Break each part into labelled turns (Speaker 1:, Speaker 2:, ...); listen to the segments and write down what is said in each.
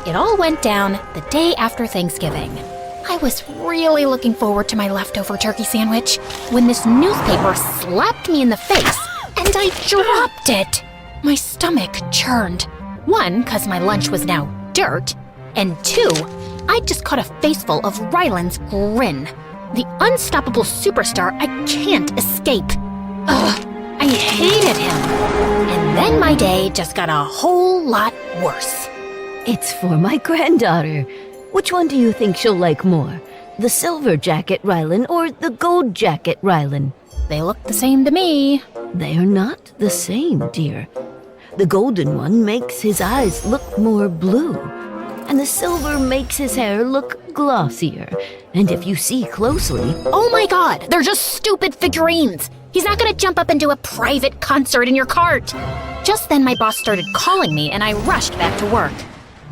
Speaker 1: It all went down the day after Thanksgiving. I was really looking forward to my leftover turkey sandwich when this newspaper slapped me in the face and I dropped it. My stomach churned. 1, 'cause my lunch was now dirt, and 2, I just caught a faceful of Ryland's grin. The unstoppable superstar I can't escape. Ugh, I hated him. And then my day just got a whole lot worse.
Speaker 2: It's for my granddaughter. Which one do you think she'll like more? The silver jacket Rylan or the gold jacket Rylan?
Speaker 1: They look the same to me.
Speaker 2: They are not the same, dear. The golden one makes his eyes look more blue, and the silver makes his hair look glossier. And if you see closely...
Speaker 1: Oh my god, they're just stupid figurines. He's not gonna jump up and do a private concert in your cart. Just then my boss started calling me and I rushed back to work.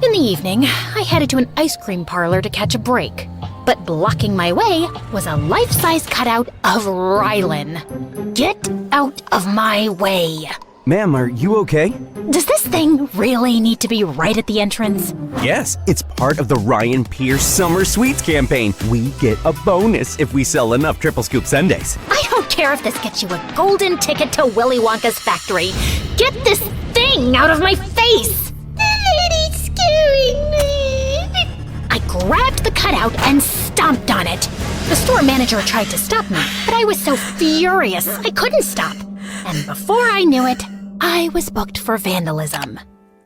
Speaker 1: In the evening, I headed to an ice cream parlor to catch a break. But blocking my way was a life-size cutout of Rylan. Get out of my way.
Speaker 3: Ma'am, are you okay?
Speaker 1: Does this thing really need to be right at the entrance?
Speaker 3: Yes, it's part of the Ryan Pierce Summer Sweets campaign. We get a bonus if we sell enough Triple Scoop Sundaes.
Speaker 1: I don't care if this gets you a golden ticket to Willy Wonka's factory. Get this thing out of my face! It's scaring me. I grabbed the cutout and stomped on it. The store manager tried to stop me, but I was so furious I couldn't stop. And before I knew it, I was booked for vandalism.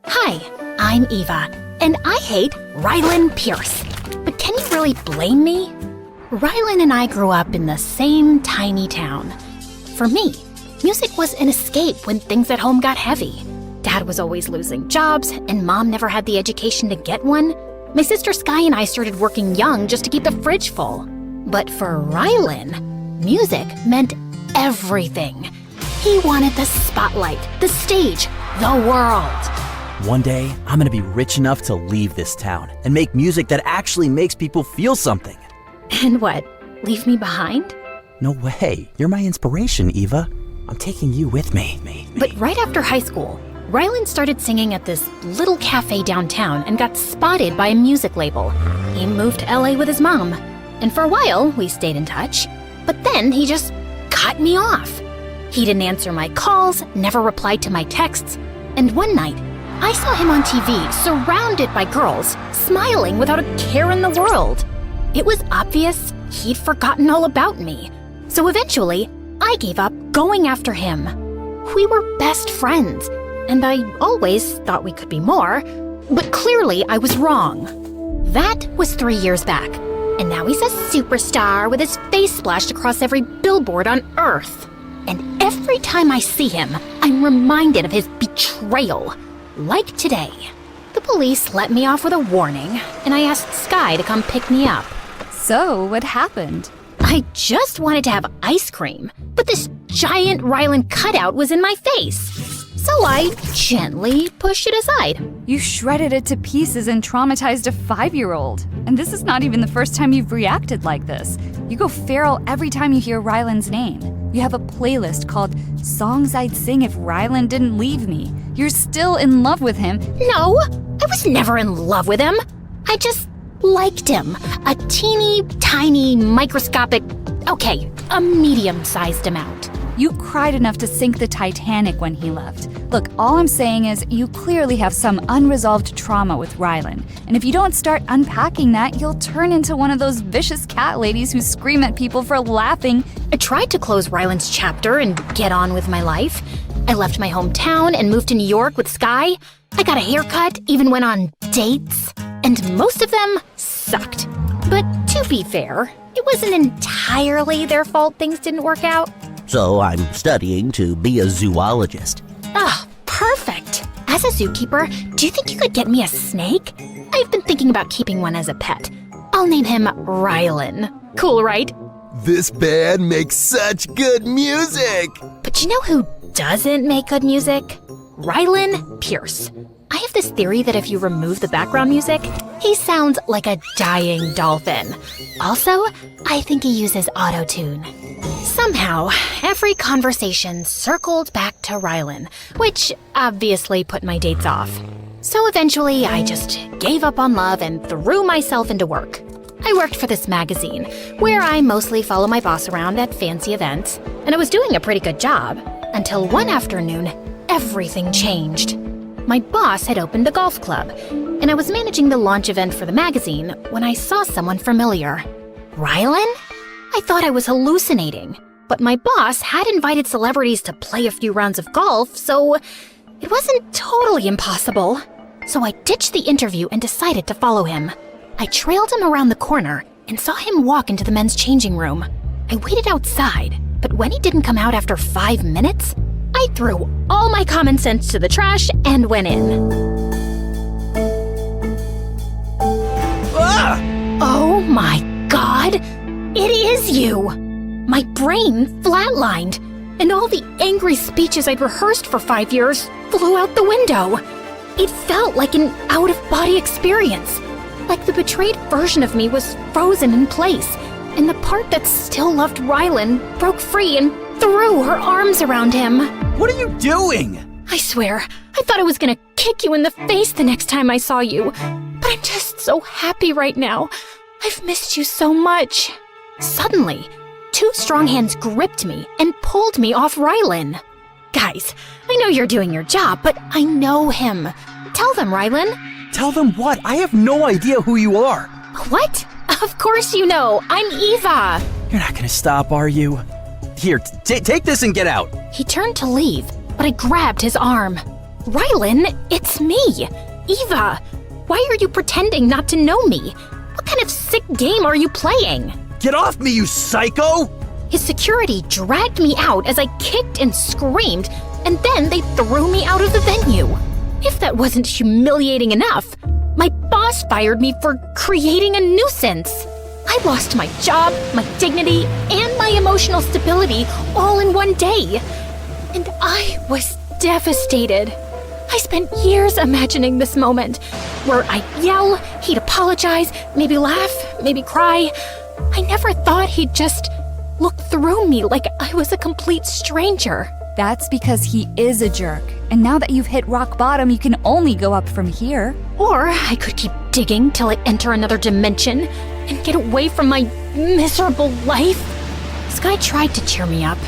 Speaker 1: Hi, I'm Eva, and I hate Rylan Pierce. But can you really blame me? Rylan and I grew up in the same tiny town. For me, music was an escape when things at home got heavy. Dad was always losing jobs, and Mom never had the education to get one. My sister Sky and I started working young just to keep the fridge full. But for Rylan, music meant everything. He wanted the spotlight, the stage, the world.
Speaker 4: One day, I'm gonna be rich enough to leave this town and make music that actually makes people feel something.
Speaker 1: And what, leave me behind?
Speaker 4: No way, you're my inspiration, Eva. I'm taking you with me.
Speaker 1: But right after high school, Rylan started singing at this little cafe downtown and got spotted by a music label. He moved to LA with his mom, and for a while we stayed in touch, but then he just cut me off. He didn't answer my calls, never replied to my texts, and one night, I saw him on TV surrounded by girls, smiling without a care in the world. It was obvious he'd forgotten all about me. So eventually, I gave up going after him. We were best friends, and I always thought we could be more, but clearly I was wrong. That was 3 years back, and now he's a superstar with his face splashed across every billboard on Earth. And every time I see him, I'm reminded of his betrayal. Like today. The police let me off with a warning, and I asked Sky to come pick me up.
Speaker 5: So, what happened?
Speaker 1: I just wanted to have ice cream, but this giant Rylan cutout was in my face. So I gently pushed it aside.
Speaker 5: You shredded it to pieces and traumatized a 5-year-old. And this is not even the first time you've reacted like this. You go feral every time you hear Rylan's name. You have a playlist called Songs I'd Sing If Rylan Didn't Leave Me. You're still in love with him.
Speaker 1: No, I was never in love with him. I just liked him. A teeny, tiny, microscopic, a medium-sized amount.
Speaker 5: You cried enough to sink the Titanic when he left. Look, all I'm saying is you clearly have some unresolved trauma with Rylan. And if you don't start unpacking that, you'll turn into one of those vicious cat ladies who scream at people for laughing.
Speaker 1: I tried to close Rylan's chapter and get on with my life. I left my hometown and moved to New York with Sky. I got a haircut, even went on dates. And most of them sucked. But to be fair, it wasn't entirely their fault things didn't work out.
Speaker 6: So I'm studying to be a zoologist.
Speaker 1: Ah, perfect. As a zookeeper, do you think you could get me a snake? I've been thinking about keeping one as a pet. I'll name him Rylan. Cool, right?
Speaker 7: This band makes such good music!
Speaker 1: But you know who doesn't make good music? Rylan Pierce. I have this theory that if you remove the background music, he sounds like a dying dolphin. Also, I think he uses auto-tune. Somehow, every conversation circled back to Rylan, which obviously put my dates off. So eventually, I just gave up on love and threw myself into work. I worked for this magazine, where I mostly follow my boss around at fancy events, and I was doing a pretty good job, until one afternoon, everything changed. My boss had opened a golf club, and I was managing the launch event for the magazine when I saw someone familiar. Rylan? I thought I was hallucinating, but my boss had invited celebrities to play a few rounds of golf, so it wasn't totally impossible. So I ditched the interview and decided to follow him. I trailed him around the corner and saw him walk into the men's changing room. I waited outside, but when he didn't come out after 5 minutes, I threw all my common sense to the trash and went in. Oh my God! It is you! My brain flatlined, and all the angry speeches I'd rehearsed for 5 years flew out the window. It felt like an out-of-body experience, like the betrayed version of me was frozen in place, and the part that still loved Rylan broke free and threw her arms around him.
Speaker 4: What are you doing?
Speaker 1: I swear, I thought I was gonna kick you in the face the next time I saw you, but I'm just so happy right now. I've missed you so much. Suddenly, 2 strong hands gripped me and pulled me off Rylan. Guys, I know you're doing your job, but I know him. Tell them, Rylan.
Speaker 4: Tell them what? I have no idea who you are.
Speaker 1: What? Of course you know. I'm Eva.
Speaker 4: You're not gonna stop, are you? Here, take this and get out.
Speaker 1: He turned to leave, but I grabbed his arm. Rylan, it's me, Eva. Why are you pretending not to know me? What kind of sick game are you playing?
Speaker 4: Get off me, you psycho!
Speaker 1: His security dragged me out as I kicked and screamed, and then they threw me out of the venue. If that wasn't humiliating enough, my boss fired me for creating a nuisance. I lost my job, my dignity, and my emotional stability all in one day. And I was devastated. I spent years imagining this moment, where I'd yell, he'd apologize, maybe laugh, maybe cry. I never thought he'd just look through me like I was a complete stranger.
Speaker 5: That's because he is a jerk. And now that you've hit rock bottom, you can only go up from here.
Speaker 1: Or I could keep digging till I enter another dimension and get away from my miserable life. Sky tried to cheer me up,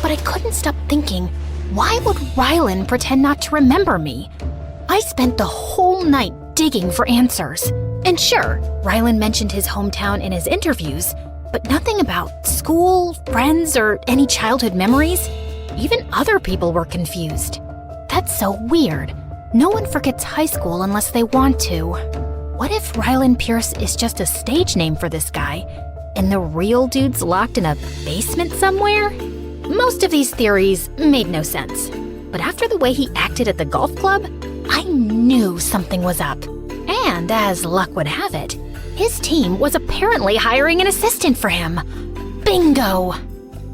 Speaker 1: but I couldn't stop thinking, why would Rylan pretend not to remember me? I spent the whole night digging for answers. And sure, Rylan mentioned his hometown in his interviews, but nothing about school, friends, or any childhood memories. Even other people were confused. That's so weird. No one forgets high school unless they want to. What if Rylan Pierce is just a stage name for this guy, and the real dude's locked in a basement somewhere? Most of these theories made no sense. But after the way he acted at the golf club, I knew something was up. And as luck would have it, his team was apparently hiring an assistant for him. Bingo!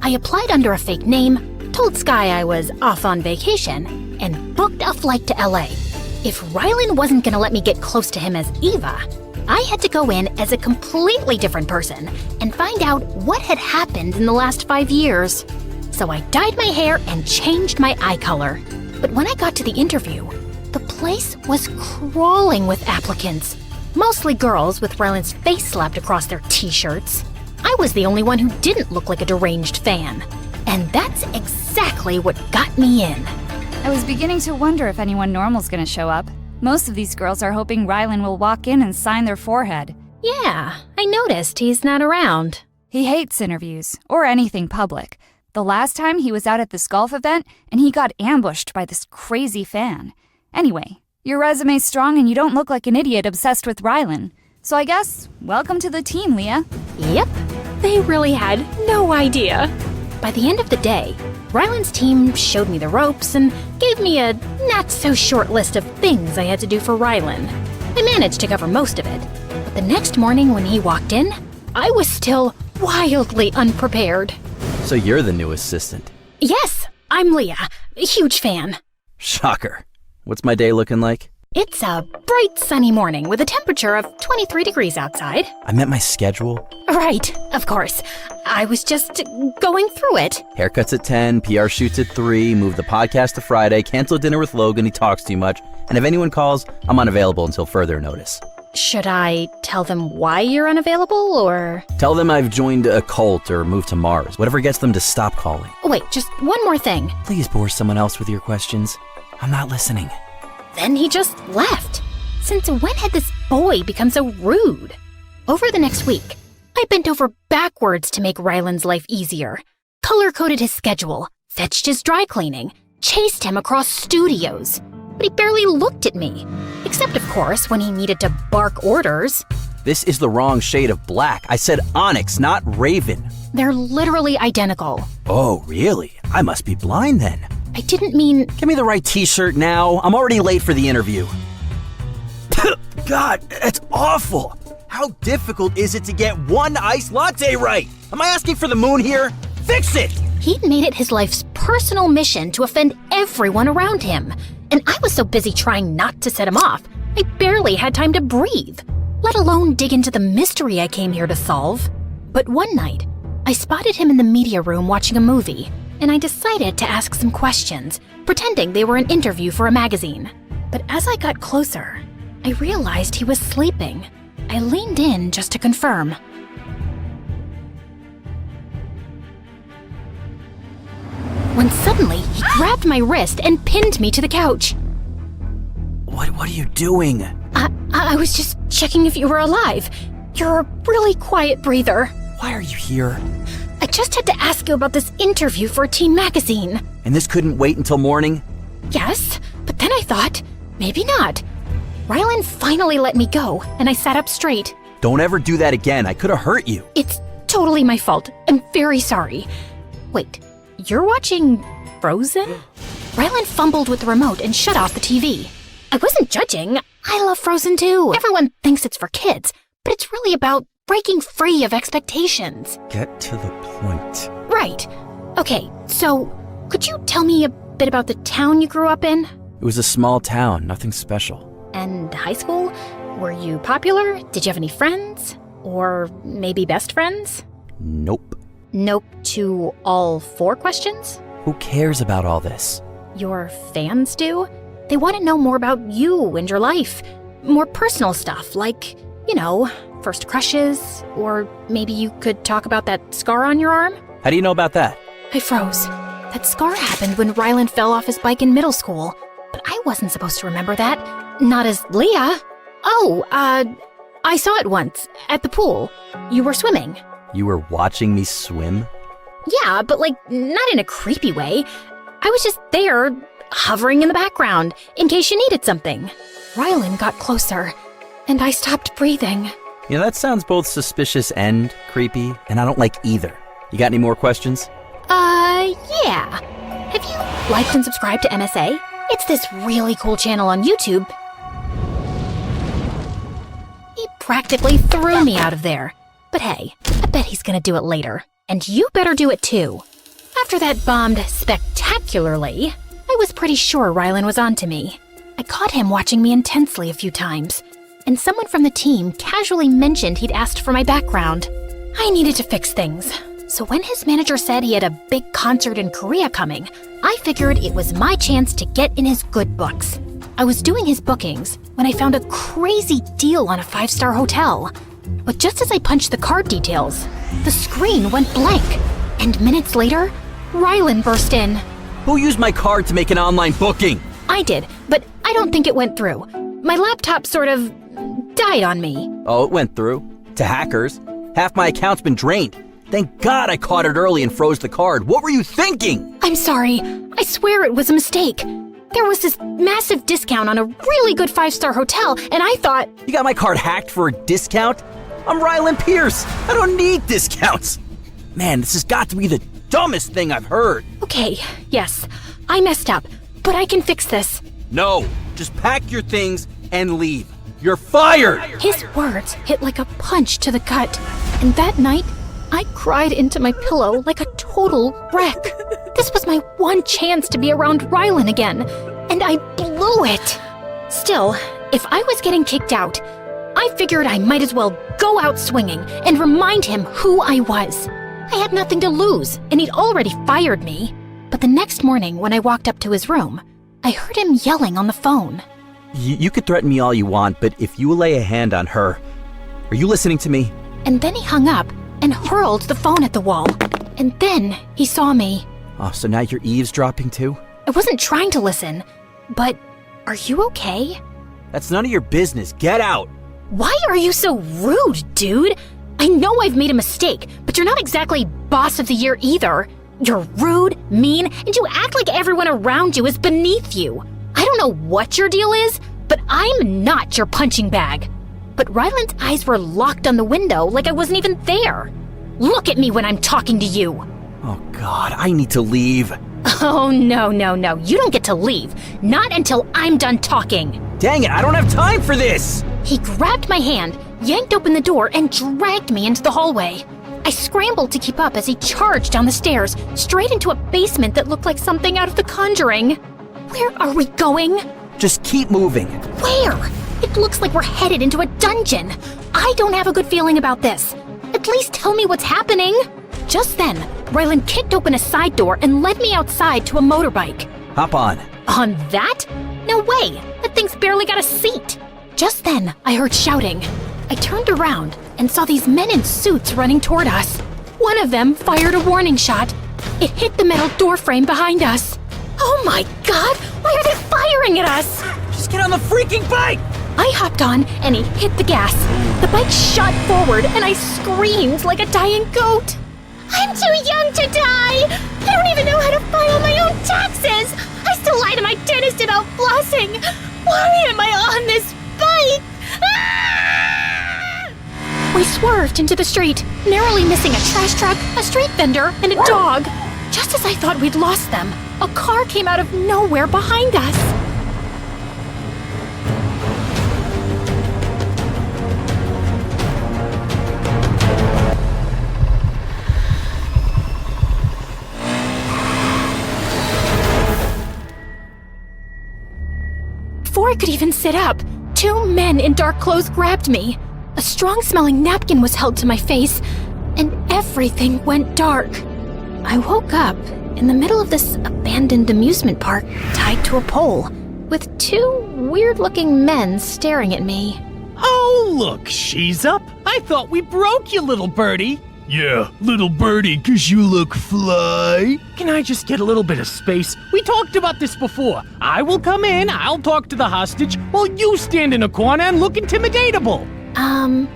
Speaker 1: I applied under a fake name, told Sky I was off on vacation, and booked a flight to LA. If Rylan wasn't gonna let me get close to him as Eva, I had to go in as a completely different person and find out what had happened in the last 5 years. So I dyed my hair and changed my eye color. But when I got to the interview, the place was crawling with applicants. Mostly girls with Rylan's face slapped across their t-shirts. I was the only one who didn't look like a deranged fan. And that's exactly what got me in.
Speaker 5: I was beginning to wonder if anyone normal's gonna show up. Most of these girls are hoping Rylan will walk in and sign their forehead.
Speaker 1: Yeah, I noticed he's not around.
Speaker 5: He hates interviews, or anything public. The last time he was out at this golf event, and he got ambushed by this crazy fan. Anyway, your resume's strong and you don't look like an idiot obsessed with Rylan. So I guess, welcome to the team, Leah.
Speaker 1: Yep, they really had no idea. By the end of the day, Rylan's team showed me the ropes and gave me a not-so-short list of things I had to do for Rylan. I managed to cover most of it, but the next morning when he walked in, I was still wildly unprepared.
Speaker 4: So you're the new assistant.
Speaker 1: Yes, I'm Leah, a huge fan.
Speaker 4: Shocker. What's my day looking like?
Speaker 1: It's a bright sunny morning with a temperature of 23 degrees outside.
Speaker 4: I meant my schedule.
Speaker 1: Right, of course. I was just going through it.
Speaker 4: Haircuts at 10, PR shoots at 3, move the podcast to Friday, cancel dinner with Logan, he talks too much, and if anyone calls, I'm unavailable until further notice.
Speaker 1: Should I tell them why you're unavailable, or...?
Speaker 4: Tell them I've joined a cult or moved to Mars, whatever gets them to stop calling.
Speaker 1: Wait, just one more thing.
Speaker 4: Please bore someone else with your questions. I'm not listening.
Speaker 1: Then he just left. Since when had this boy become so rude? Over the next week, I bent over backwards to make Ryland's life easier. Color-coded his schedule, fetched his dry cleaning, chased him across studios. But he barely looked at me. Except, of course, when he needed to bark orders.
Speaker 4: This is the wrong shade of black. I said onyx, not raven.
Speaker 1: They're literally identical.
Speaker 4: Oh, really? I must be blind then.
Speaker 1: I didn't mean...
Speaker 4: Give me the right t-shirt now. I'm already late for the interview. God, that's awful. How difficult is it to get one iced latte right? Am I asking for the moon here? Fix it!
Speaker 1: He'd made it his life's personal mission to offend everyone around him. And I was so busy trying not to set him off, I barely had time to breathe, let alone dig into the mystery I came here to solve. But one night, I spotted him in the media room watching a movie, and I decided to ask some questions, pretending they were an interview for a magazine. But as I got closer, I realized he was sleeping. I leaned in just to confirm. When suddenly, he grabbed my wrist and pinned me to the couch.
Speaker 4: What are you doing?
Speaker 1: I was just checking if you were alive. You're a really quiet breather.
Speaker 4: Why are you here?
Speaker 1: I just had to ask you about this interview for a teen magazine.
Speaker 4: And this couldn't wait until morning?
Speaker 1: Yes, but then I thought, maybe not. Ryland finally let me go, and I sat up straight.
Speaker 4: Don't ever do that again. I could have hurt you.
Speaker 1: It's totally my fault. I'm very sorry. Wait, you're watching Frozen? Ryland fumbled with the remote and shut off the TV. I wasn't judging. I love Frozen too. Everyone thinks it's for kids, but it's really about breaking free of expectations.
Speaker 4: Get to the point.
Speaker 1: Right. Okay, so could you tell me a bit about the town you grew up in?
Speaker 4: It was a small town, nothing special.
Speaker 1: And high school? Were you popular? Did you have any friends? Or maybe best friends?
Speaker 4: Nope.
Speaker 1: Nope to all 4 questions?
Speaker 4: Who cares about all this?
Speaker 1: Your fans do? They want to know more about you and your life. More personal stuff, like, first crushes, or maybe you could talk about that scar on your arm?
Speaker 4: How do you know about that?
Speaker 1: I froze. That scar happened when Ryland fell off his bike in middle school, but I wasn't supposed to remember that. Not as Leah. I saw it once, at the pool. You were swimming.
Speaker 4: You were watching me swim?
Speaker 1: Yeah, but not in a creepy way. I was just there, hovering in the background, in case you needed something. Ryland got closer, and I stopped breathing.
Speaker 4: That sounds both suspicious and creepy, and I don't like either. You got any more questions?
Speaker 1: Yeah. Have you liked and subscribed to MSA? It's this really cool channel on YouTube. He practically threw me out of there. But hey, I bet he's gonna do it later. And you better do it too. After that bombed spectacularly, I was pretty sure Ryland was onto me. I caught him watching me intensely a few times, and someone from the team casually mentioned he'd asked for my background. I needed to fix things, so when his manager said he had a big concert in Korea coming, I figured it was my chance to get in his good books. I was doing his bookings when I found a crazy deal on a 5-star hotel. But just as I punched the card details, the screen went blank, and minutes later, Ryland burst in.
Speaker 4: Who used my card to make an online booking?
Speaker 1: I did, but I don't think it went through. My laptop sort of died on me.
Speaker 4: Oh, it went through. To hackers. Half my account's been drained. Thank God I caught it early and froze the card. What were you thinking?
Speaker 1: I'm sorry. I swear it was a mistake. There was this massive discount on a really good 5-star hotel, and I thought...
Speaker 4: You got my card hacked for a discount? I'm Ryland Pierce. I don't need discounts. Man, this has got to be the dumbest thing I've heard.
Speaker 1: Okay, yes, I messed up, but I can fix this.
Speaker 4: No, just pack your things and leave. You're fired!
Speaker 1: His words hit like a punch to the gut, and that night, I cried into my pillow like a total wreck. This was my one chance to be around Ryland again, and I blew it. Still, if I was getting kicked out, I figured I might as well go out swinging and remind him who I was. I had nothing to lose, and he'd already fired me. But the next morning, when I walked up to his room, I heard him yelling on the phone.
Speaker 4: You could threaten me all you want, but if you lay a hand on her... Are you listening to me?
Speaker 1: And then he hung up and hurled the phone at the wall. And then he saw me.
Speaker 4: Oh, so now you're eavesdropping too?
Speaker 1: I wasn't trying to listen, but are you okay?
Speaker 4: That's none of your business. Get out!
Speaker 1: Why are you so rude, dude? I know I've made a mistake, but you're not exactly boss of the year either. You're rude, mean, and you act like everyone around you is beneath you. I don't know what your deal is, but I'm not your punching bag. But Ryland's eyes were locked on the window like I wasn't even there. Look at me when I'm talking to you.
Speaker 4: Oh God, I need to leave.
Speaker 1: Oh, no. You don't get to leave. Not until I'm done talking.
Speaker 4: Dang it, I don't have time for this!
Speaker 1: He grabbed my hand, yanked open the door, and dragged me into the hallway. I scrambled to keep up as he charged down the stairs, straight into a basement that looked like something out of The Conjuring. Where are we going?
Speaker 4: Just keep moving.
Speaker 1: Where? It looks like we're headed into a dungeon. I don't have a good feeling about this. At least tell me what's happening. Just then, Ryland kicked open a side door and led me outside to a motorbike.
Speaker 4: Hop on.
Speaker 1: On that? No way! That thing's barely got a seat! Just then, I heard shouting. I turned around and saw these men in suits running toward us. One of them fired a warning shot. It hit the metal door frame behind us. Oh my God! Why are they firing at us?
Speaker 4: Just get on the freaking bike!
Speaker 1: I hopped on and he hit the gas. The bike shot forward and I screamed like a dying goat. I'm too young to die! I don't even know how to file my own taxes! I still lie to my dentist about flossing! Why am I on this bike? Ah! We swerved into the street, narrowly missing a trash truck, a street vendor, and a dog. Just as I thought we'd lost them, a car came out of nowhere behind us. Before I could even sit up, two men in dark clothes grabbed me. A strong-smelling napkin was held to my face, and everything went dark. I woke up in the middle of this abandoned amusement park tied to a pole, with two weird-looking men staring at me.
Speaker 8: Oh, look, she's up. I thought we broke you, little birdie.
Speaker 7: Yeah, little birdie, 'cause you look fly.
Speaker 8: Can I just get a little bit of space? We talked about this before. I will come in, I'll talk to the hostage, while you stand in a corner and look intimidatable.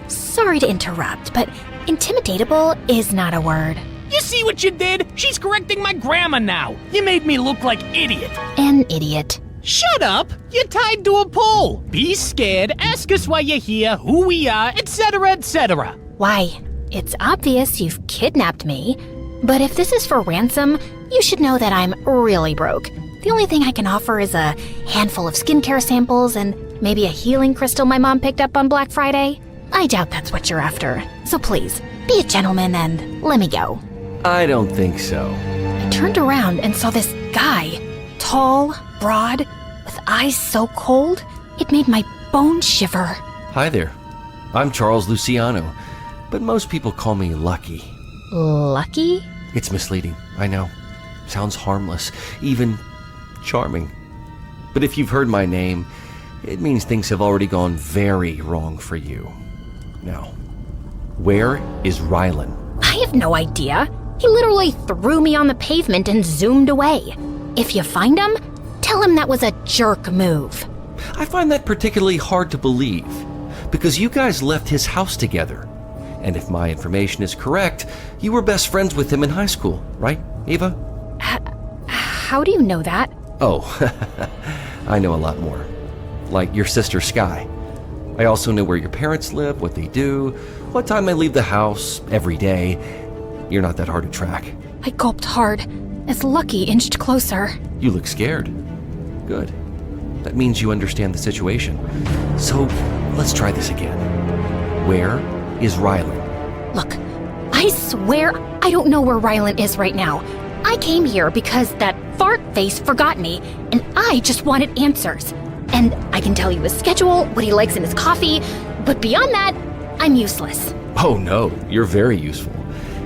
Speaker 1: Sorry to interrupt, but intimidatable is not a word.
Speaker 8: You see what you did? She's correcting my grammar now. You made me look like idiot.
Speaker 1: An idiot.
Speaker 8: Shut up! You're tied to a pole. Be scared, ask us why you're here, who we are, etc., etc.
Speaker 1: Why, it's obvious you've kidnapped me, but if this is for ransom, you should know that I'm really broke. The only thing I can offer is a handful of skincare samples and maybe a healing crystal my mom picked up on Black Friday. I doubt that's what you're after, so please, be a gentleman and let me go.
Speaker 9: I don't think so.
Speaker 1: I turned around and saw this guy, tall, broad, with eyes so cold, it made my bones shiver.
Speaker 9: Hi there. I'm Charles Luciano, but most people call me Lucky.
Speaker 1: Lucky?
Speaker 9: It's misleading, I know. Sounds harmless, even charming. But if you've heard my name, it means things have already gone very wrong for you. Now, where is Ryland?
Speaker 1: I have no idea. He literally threw me on the pavement and zoomed away. If you find him, tell him that was a jerk move.
Speaker 9: I find that particularly hard to believe, because you guys left his house together. And if my information is correct, you were best friends with him in high school, right, Eva?
Speaker 1: How do you know that?
Speaker 9: Oh, I know a lot more. Like your sister Sky. I also know where your parents live, what they do, what time they leave the house, every day. You're not that hard to track.
Speaker 1: I gulped hard as Lucky inched closer.
Speaker 9: You look scared. Good. That means you understand the situation. So, let's try this again. Where is Ryland?
Speaker 1: Look, I swear I don't know where Ryland is right now. I came here because that fart face forgot me, and I just wanted answers. and I can tell you his schedule, what he likes in his coffee, but beyond that, I'm useless.
Speaker 9: Oh no, you're very useful.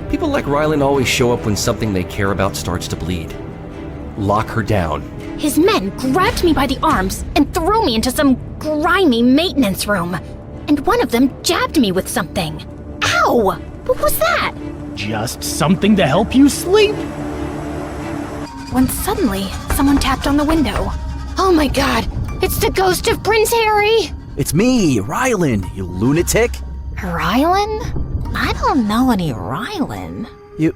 Speaker 9: People like Rylan always show up when something they care about starts to bleed. Lock her down.
Speaker 1: His men grabbed me by the arms and threw me into some grimy maintenance room. And one of them jabbed me with something. Ow! What was that?
Speaker 8: Just something to help you sleep.
Speaker 1: When suddenly, someone tapped on the window. Oh my god, it's the ghost of Prince Harry!
Speaker 4: It's me, Rylan, you lunatic.
Speaker 1: Rylan? I don't know any Rylan.
Speaker 4: You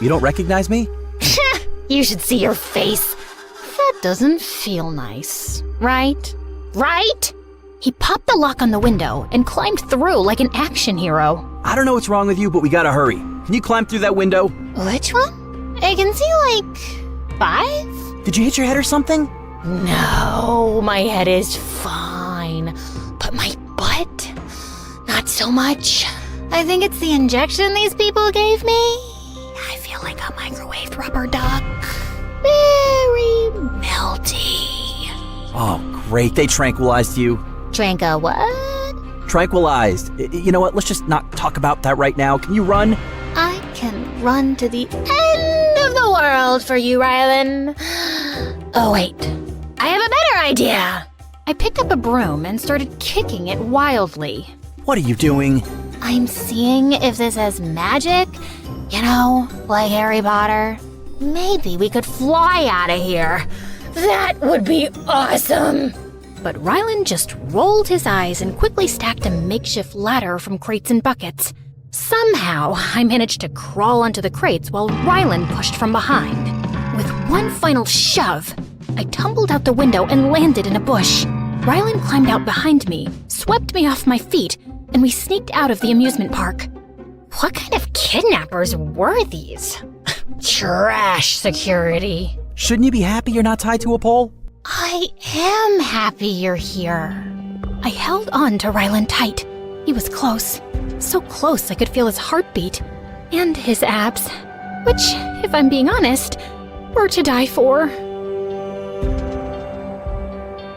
Speaker 4: don't recognize me?
Speaker 1: You should see your face. That doesn't feel nice, right? Right? He popped the lock on the window and climbed through like an action hero.
Speaker 4: I don't know what's wrong with you, but we gotta hurry. Can you climb through that window?
Speaker 1: Which one? I can see like 5?
Speaker 4: Did you hit your head or something?
Speaker 1: No, my head is fine. But my butt? Not so much. I think it's the injection these people gave me. I feel like a microwaved rubber duck. Very melty.
Speaker 4: Oh, great. They tranquilized you.
Speaker 1: Drank a what?
Speaker 4: Tranquilized. You know what? Let's just not talk about that right now. Can you run?
Speaker 1: I can run to the end of the world for you, Rylan. Oh, wait. I have a better idea. I picked up a broom and started kicking it wildly.
Speaker 4: What are you doing?
Speaker 1: I'm seeing if this has magic. You know, like Harry Potter. Maybe we could fly out of here. That would be awesome. But Rylan just rolled his eyes and quickly stacked a makeshift ladder from crates and buckets. Somehow, I managed to crawl onto the crates while Rylan pushed from behind. With one final shove, I tumbled out the window and landed in a bush. Rylan climbed out behind me, swept me off my feet, and we sneaked out of the amusement park. What kind of kidnappers were these? Trash security.
Speaker 4: Shouldn't you be happy you're not tied to a pole?
Speaker 1: I am happy you're here. I held on to Rylan tight. He was close. So close I could feel his heartbeat. And his abs. Which, if I'm being honest, were to die for.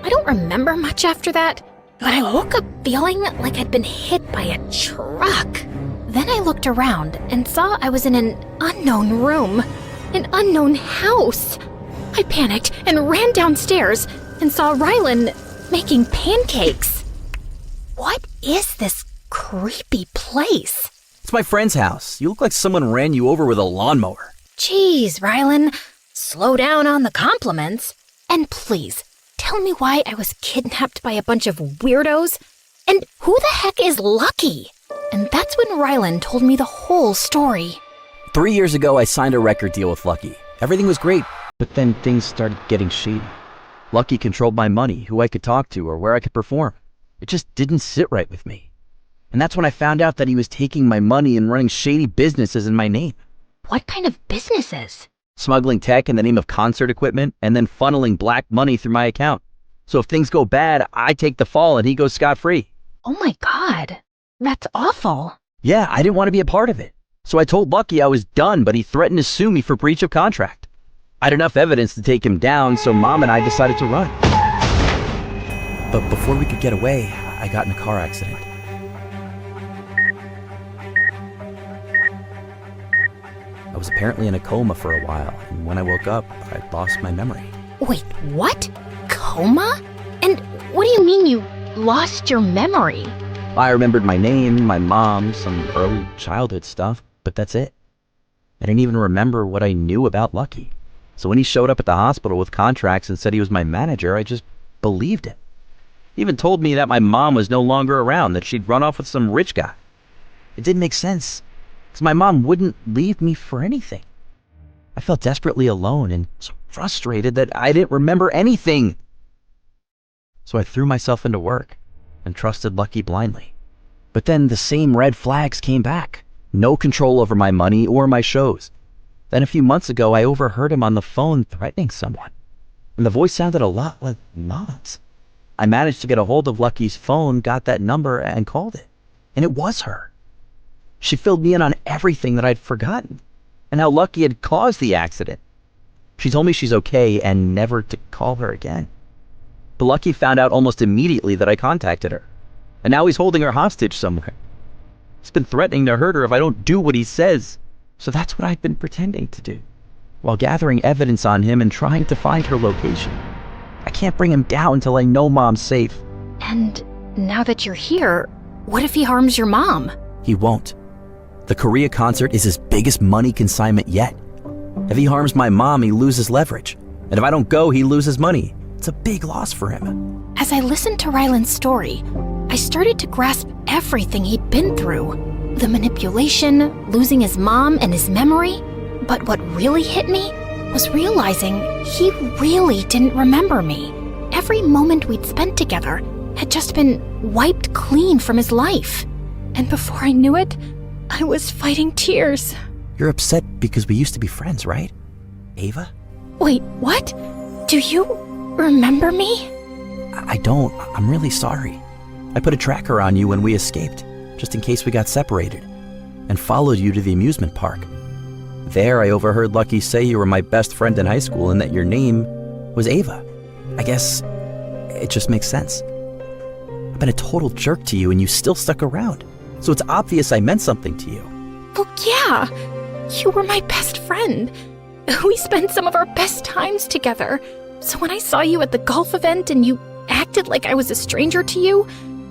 Speaker 1: I don't remember much after that, but I woke up feeling like I'd been hit by a truck. Then I looked around and saw I was in an unknown room, an unknown house. I panicked and ran downstairs and saw Rylan making pancakes. What is this creepy place?
Speaker 4: It's my friend's house. You look like someone ran you over with a lawnmower.
Speaker 1: Jeez, Rylan, slow down on the compliments. And please, tell me why I was kidnapped by a bunch of weirdos. And who the heck is Lucky? And that's when Rylan told me the whole story.
Speaker 4: 3 years ago, I signed a record deal with Lucky. Everything was great, but then things started getting shady. Lucky controlled my money, who I could talk to, or where I could perform. It just didn't sit right with me. And that's when I found out that he was taking my money and running shady businesses in my name.
Speaker 1: What kind of businesses?
Speaker 4: Smuggling tech in the name of concert equipment, and then funneling black money through my account. So if things go bad, I take the fall and he goes scot-free.
Speaker 1: Oh my god, that's awful.
Speaker 4: Yeah, I didn't want to be a part of it. So I told Lucky I was done, but he threatened to sue me for breach of contract. I had enough evidence to take him down, so Mom and I decided to run. But before we could get away, I got in a car accident. I was apparently in a coma for a while, and when I woke up, I lost my memory.
Speaker 1: Wait, what? Coma? And what do you mean you lost your memory?
Speaker 4: I remembered my name, my mom, some early childhood stuff, but that's it. I didn't even remember what I knew about Lucky. So when he showed up at the hospital with contracts and said he was my manager, I just believed it. He even told me that my mom was no longer around, that she'd run off with some rich guy. It didn't make sense, because my mom wouldn't leave me for anything. I felt desperately alone and so frustrated that I didn't remember anything. So I threw myself into work and trusted Lucky blindly. But then the same red flags came back. No control over my money or my shows. Then a few months ago, I overheard him on the phone threatening someone. And the voice sounded a lot like Mom's. I managed to get a hold of Lucky's phone, got that number, and called it. And it was her. She filled me in on everything that I'd forgotten, and how Lucky had caused the accident. She told me she's okay and never to call her again. But Lucky found out almost immediately that I contacted her. And now he's holding her hostage somewhere. He's been threatening to hurt her if I don't do what he says. So that's what I've been pretending to do, while gathering evidence on him and trying to find her location. I can't bring him down until I know Mom's safe.
Speaker 1: And now that you're here, what if he harms your mom?
Speaker 4: He won't. The Korea concert is his biggest money consignment yet. If he harms my mom, he loses leverage. And if I don't go, he loses money. It's a big loss for him.
Speaker 1: As I listened to Ryland's story, I started to grasp everything he'd been through. The manipulation, losing his mom and his memory. But what really hit me was realizing he really didn't remember me. Every moment we'd spent together had just been wiped clean from his life. And before I knew it, I was fighting tears.
Speaker 4: You're upset because we used to be friends, right, Ava?
Speaker 1: Wait, what? Do you remember me?
Speaker 4: I don't. I'm really sorry. I put a tracker on you when we escaped, just in case we got separated, and followed you to the amusement park. There, I overheard Lucky say you were my best friend in high school and that your name was Ava. I guess it just makes sense. I've been a total jerk to you and you still stuck around, so it's obvious I meant something to you.
Speaker 1: Well, yeah. You were my best friend. We spent some of our best times together. So when I saw you at the golf event and you acted like I was a stranger to you,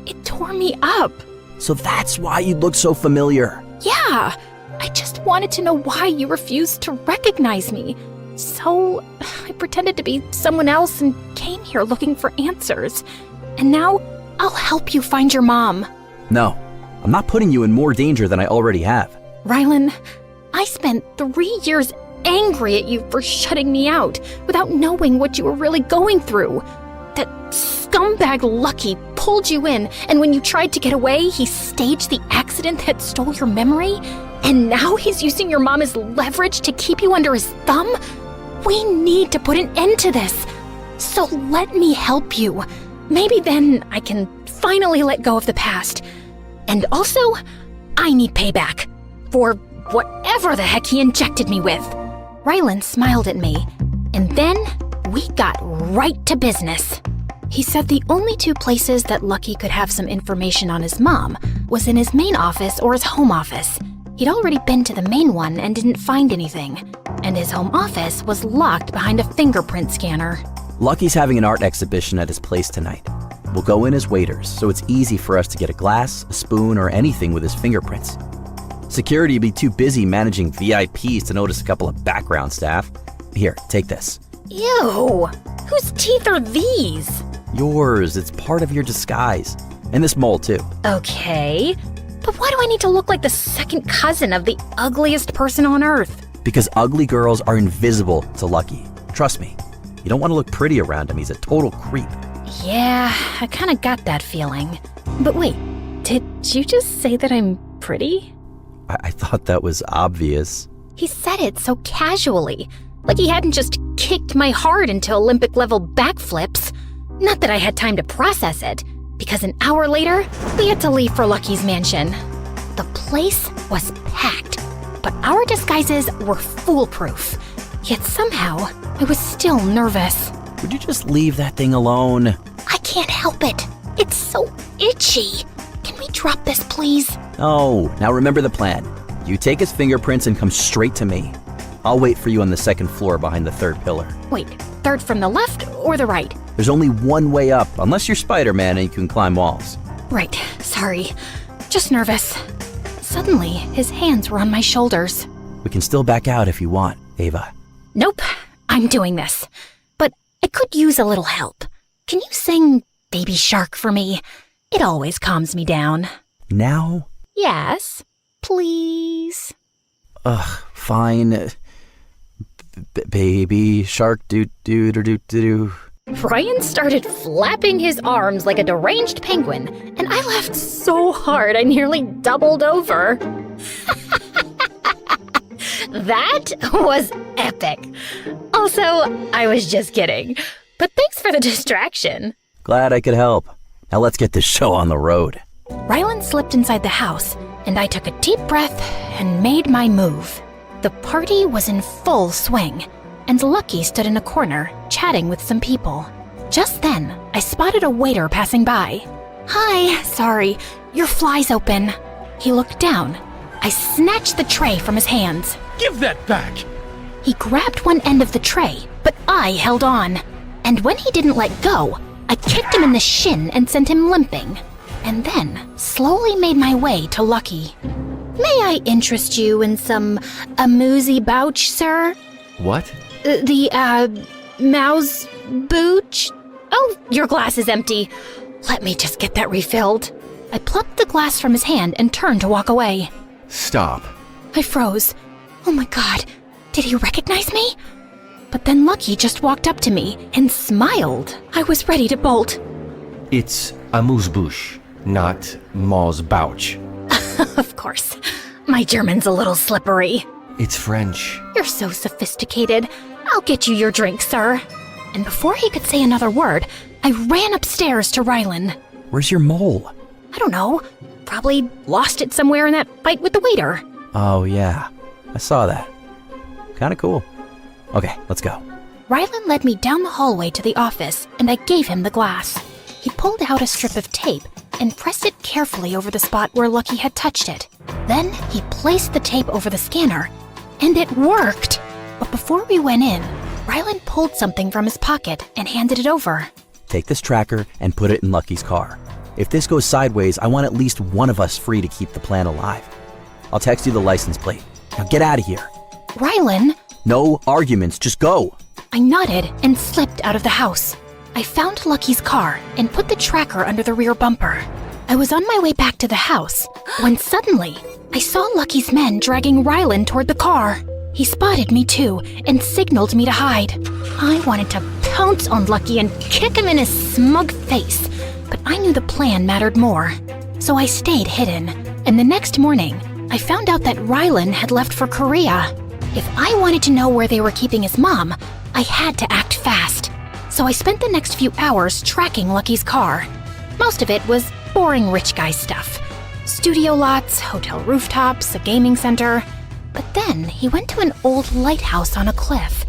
Speaker 1: it tore me up.
Speaker 4: So that's why you look so familiar.
Speaker 1: Yeah. I just wanted to know why you refused to recognize me. So I pretended to be someone else and came here looking for answers. And now I'll help you find your mom.
Speaker 4: No, I'm not putting you in more danger than I already have.
Speaker 1: Rylan, I spent 3 years angry at you for shutting me out without knowing what you were really going through. That scumbag Lucky pulled you in, and when you tried to get away, he staged the accident that stole your memory, and now he's using your mom as leverage to keep you under his thumb? We need to put an end to this. So let me help you. Maybe then I can finally let go of the past. And also, I need payback for whatever the heck he injected me with. Rylan smiled at me, and then we got right to business. He said the only two places that Lucky could have some information on his mom was in his main office or his home office. He'd already been to the main one and didn't find anything, and his home office was locked behind a fingerprint scanner.
Speaker 4: Lucky's having an art exhibition at his place tonight. We'll go in as waiters, so it's easy for us to get a glass, a spoon, or anything with his fingerprints. Security would be too busy managing VIPs to notice a couple of background staff. Here, take this.
Speaker 1: Ew! Whose teeth are these?
Speaker 4: Yours. It's part of your disguise. And this mole, too.
Speaker 1: Okay, but why do I need to look like the second cousin of the ugliest person on Earth?
Speaker 4: Because ugly girls are invisible to Lucky. Trust me. You don't want to look pretty around him. He's a total creep.
Speaker 1: Yeah, I kind of got that feeling. But wait, did you just say that I'm pretty?
Speaker 4: I thought that was obvious.
Speaker 1: He said it so casually, like he hadn't just kicked my heart into Olympic-level backflips. Not that I had time to process it, because an hour later, we had to leave for Lucky's mansion. The place was packed, but our disguises were foolproof. Yet somehow, I was still nervous.
Speaker 4: Would you just leave that thing alone?
Speaker 1: I can't help it. It's so itchy. Can we drop this, please?
Speaker 4: No. Now remember the plan. You take his fingerprints and come straight to me. I'll wait for you on the second floor behind the third pillar.
Speaker 1: Wait, third from the left or the right?
Speaker 4: There's only one way up, unless you're Spider-Man and you can climb walls.
Speaker 1: Right, sorry. Just nervous. Suddenly, his hands were on my shoulders.
Speaker 4: We can still back out if you want, Ava.
Speaker 1: Nope, I'm doing this. But I could use a little help. Can you sing Baby Shark for me? It always calms me down.
Speaker 4: Now?
Speaker 1: Yes, please.
Speaker 4: Ugh, fine. Baby shark doo.
Speaker 1: Ryan started flapping his arms like a deranged penguin, and I laughed so hard I nearly doubled over. That was epic. Also, I was just kidding. But thanks for the distraction.
Speaker 4: Glad I could help. Now let's get this show on the road.
Speaker 1: Rylan slipped inside the house, and I took a deep breath and made my move. The party was in full swing, and Lucky stood in a corner, chatting with some people. Just then, I I spotted a waiter passing by. "Hi, sorry, your fly's open." He looked down. I snatched the tray from his hands.
Speaker 8: Give that back!
Speaker 1: He grabbed one end of the tray, but I held on. And when he didn't let go, I kicked him in the shin and sent him limping. And then slowly made my way to Lucky. "May I interest you in some amuse-bouche, sir?"
Speaker 9: What?
Speaker 1: Mouse booch? Oh, your glass is empty. Let me just get that refilled. I plucked the glass from his hand and turned to walk away.
Speaker 9: Stop.
Speaker 1: I froze. Oh my god, did he recognize me? But then Lucky just walked up to me and smiled. I was ready to bolt.
Speaker 9: It's amuse-bouche, not Maus-Bouch.
Speaker 1: Of course. My German's a little slippery.
Speaker 9: It's French.
Speaker 1: You're so sophisticated. I'll get you your drink, sir. And before he could say another word, I ran upstairs to Rylan.
Speaker 4: Where's your mole?
Speaker 1: I don't know. Probably lost it somewhere in that fight with the waiter.
Speaker 4: Oh, yeah. I saw that. Kinda cool. Okay, let's go.
Speaker 1: Rylan led me down the hallway to the office, and I gave him the glass. He pulled out a strip of tape and pressed it carefully over the spot where Lucky had touched it. Then he placed the tape over the scanner, and it worked! But before we went in, Rylan pulled something from his pocket and handed it over.
Speaker 4: Take this tracker and put it in Lucky's car. If this goes sideways, I want at least one of us free to keep the plan alive. I'll text you the license plate. Now get out of here.
Speaker 1: Rylan?
Speaker 4: No arguments, just go.
Speaker 1: I nodded and slipped out of the house. I found Lucky's car and put the tracker under the rear bumper. I was on my way back to the house when suddenly I saw Lucky's men dragging Rylan toward the car. He spotted me too and signaled me to hide. I wanted to pounce on Lucky and kick him in his smug face, but I knew the plan mattered more. So I stayed hidden, and the next morning, I found out that Rylan had left for Korea. If I wanted to know where they were keeping his mom, I had to act fast. So I spent the next few hours tracking Lucky's car. Most of it was boring rich guy stuff. Studio lots, hotel rooftops, a gaming center. But then he went to an old lighthouse on a cliff.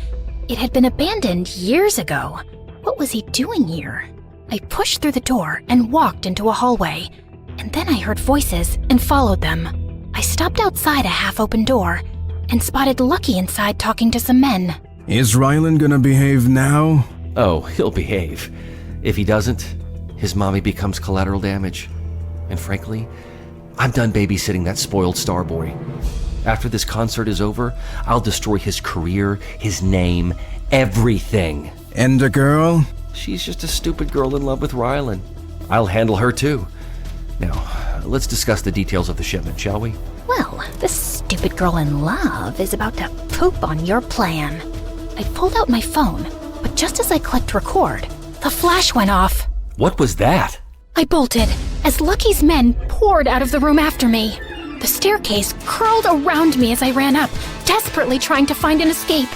Speaker 1: It had been abandoned years ago. What was he doing here? I pushed through the door and walked into a hallway. And then I heard voices and followed them. I stopped outside a half-open door and spotted Lucky inside talking to some men.
Speaker 10: Is Rylan gonna behave now?
Speaker 9: Oh, he'll behave. If he doesn't, his mommy becomes collateral damage. And frankly, I'm done babysitting that spoiled star boy. After this concert is over, I'll destroy his career, his name, everything.
Speaker 10: And the girl?
Speaker 9: She's just a stupid girl in love with Rylan. I'll handle her too. Now, let's discuss the details of the shipment, shall we?
Speaker 1: Well, this stupid girl in love is about to poop on your plan. I pulled out my phone, but just as I clicked record, the flash went off.
Speaker 9: What was that?
Speaker 1: I bolted as Lucky's men poured out of the room after me. The staircase curled around me as I ran up, desperately trying to find an escape,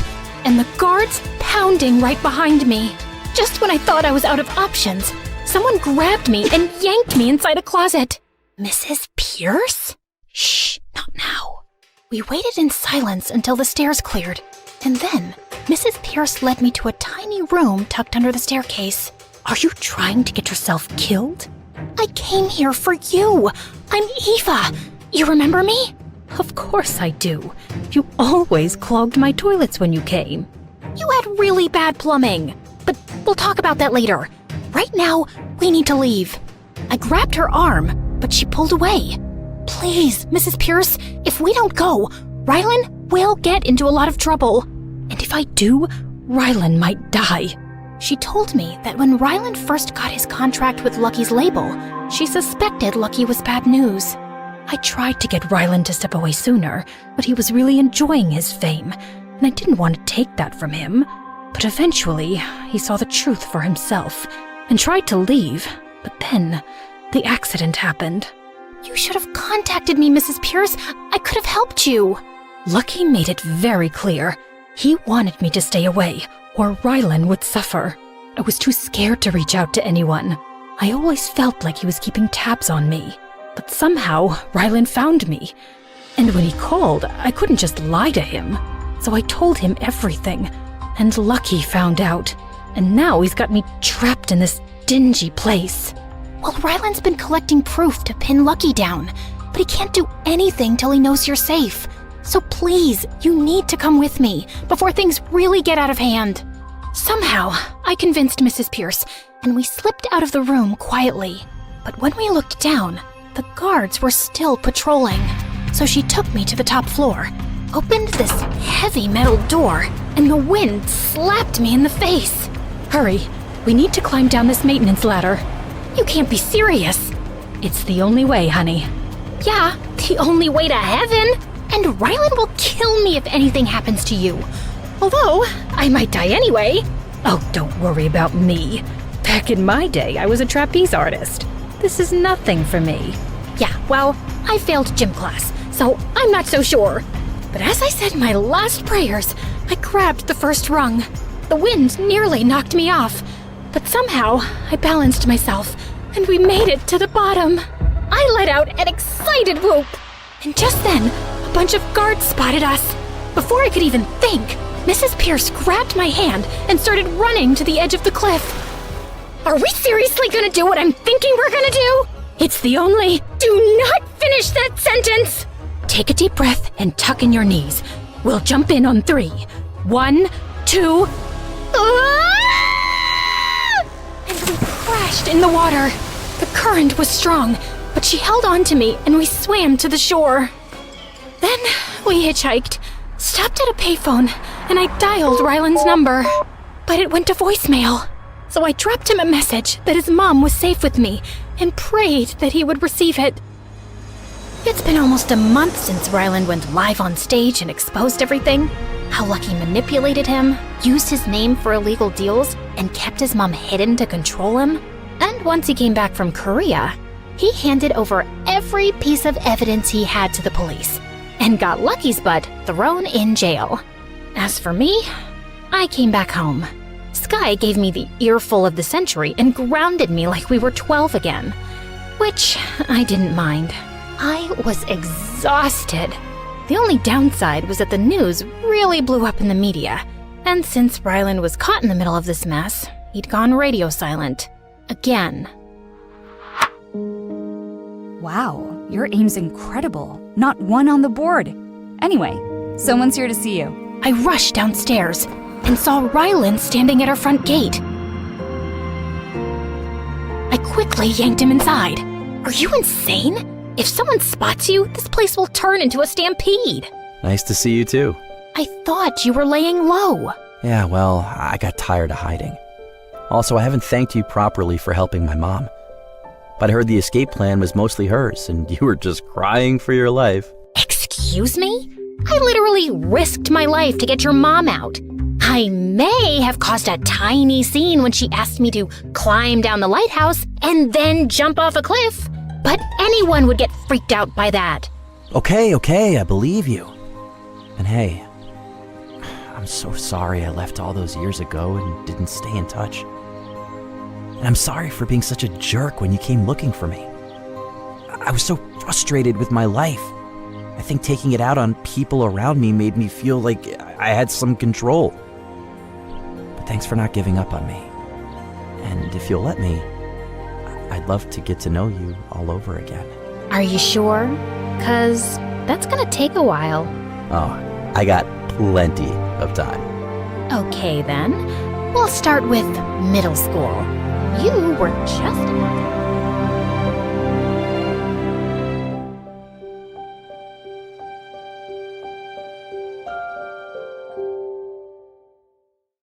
Speaker 1: and the guards pounding right behind me. Just when I thought I was out of options, someone grabbed me and yanked me inside a closet. Mrs. Pierce? Shh, not now. We waited in silence until the stairs cleared, and then Mrs. Pierce led me to a tiny room tucked under the staircase. Are you trying to get yourself killed? I came here for you. I'm Eva. You remember me? Of course I do. You always clogged my toilets when you came. You had really bad plumbing. But we'll talk about that later. Right now, we need to leave. I grabbed her arm, but she pulled away. Please, Mrs. Pierce, if we don't go, Rylan will get into a lot of trouble. And if I do, Rylan might die. She told me that when Rylan first got his contract with Lucky's label, she suspected Lucky was bad news. I tried to get Rylan to step away sooner, but he was really enjoying his fame, and I didn't want to take that from him. But eventually, he saw the truth for himself and tried to leave, but then the accident happened. You should have contacted me, Mrs. Pierce. I could have helped you. Lucky made it very clear. He wanted me to stay away, or Rylan would suffer. I was too scared to reach out to anyone. I always felt like he was keeping tabs on me. But somehow, Rylan found me. And when he called, I couldn't just lie to him. So I told him everything. And Lucky found out. And now he's got me trapped in this dingy place. Well, Ryland's been collecting proof to pin Lucky down, but he can't do anything till he knows you're safe. So please, you need to come with me before things really get out of hand. Somehow, I convinced Mrs. Pierce, and we slipped out of the room quietly. But when we looked down, the guards were still patrolling. So she took me to the top floor, opened this heavy metal door, and the wind slapped me in the face. Hurry, we need to climb down this maintenance ladder. You can't be serious. It's the only way, honey. Yeah, the only way to heaven. And Ryland will kill me if anything happens to you. Although, I might die anyway. Oh, don't worry about me. Back in my day, I was a trapeze artist. This is nothing for me. Yeah, well, I failed gym class, so I'm not so sure. But as I said my last prayers, I grabbed the first rung. The wind nearly knocked me off, but somehow I balanced myself, and we made it to the bottom. I let out an excited whoop, and just then, a bunch of guards spotted us. Before I could even think, Mrs. Pierce grabbed my hand and started running to the edge of the cliff. Are we seriously gonna do what I'm thinking we're gonna do? It's the only... Do not finish that sentence! Take a deep breath and tuck in your knees. We'll jump in on 3. 1, 2... Ah! And we crashed in the water. The current was strong, but she held on to me and we swam to the shore. Then we hitchhiked, stopped at a payphone, and I dialed Ryland's number. But it went to voicemail. So I dropped him a message that his mom was safe with me and prayed that he would receive it. It's been almost a month since Ryland went live on stage and exposed everything. How Lucky manipulated him, used his name for illegal deals, and kept his mom hidden to control him. And once he came back from Korea, he handed over every piece of evidence he had to the police and got Lucky's butt thrown in jail. As for me, I came back home. Sky gave me the earful of the century and grounded me like we were 12 again, which I didn't mind. I was exhausted. The only downside was that the news really blew up in the media, and since Ryland was caught in the middle of this mess, he'd gone radio silent. Again.
Speaker 5: Wow, your aim's incredible. Not one on the board. Anyway, someone's here to see you.
Speaker 1: I rushed downstairs and saw Ryland standing at our front gate. I quickly yanked him inside. Are you insane? If someone spots you, this place will turn into a stampede.
Speaker 4: Nice to see you too.
Speaker 1: I thought you were laying low.
Speaker 4: Yeah, well, I got tired of hiding. Also, I haven't thanked you properly for helping my mom. But I heard the escape plan was mostly hers, and you were just crying for your life.
Speaker 1: Excuse me? I literally risked my life to get your mom out. I may have caused a tiny scene when she asked me to climb down the lighthouse and then jump off a cliff. But anyone would get freaked out by that.
Speaker 4: Okay, I believe you. And hey, I'm so sorry I left all those years ago and didn't stay in touch. And I'm sorry for being such a jerk when you came looking for me. I was so frustrated with my life. I think taking it out on people around me made me feel like I had some control. But thanks for not giving up on me. And if you'll let me, I'd love to get to know you all over again.
Speaker 1: Are you sure? 'Cause that's gonna take a while.
Speaker 4: Oh, I got plenty of time.
Speaker 1: Okay then, we'll start with middle school. You were just...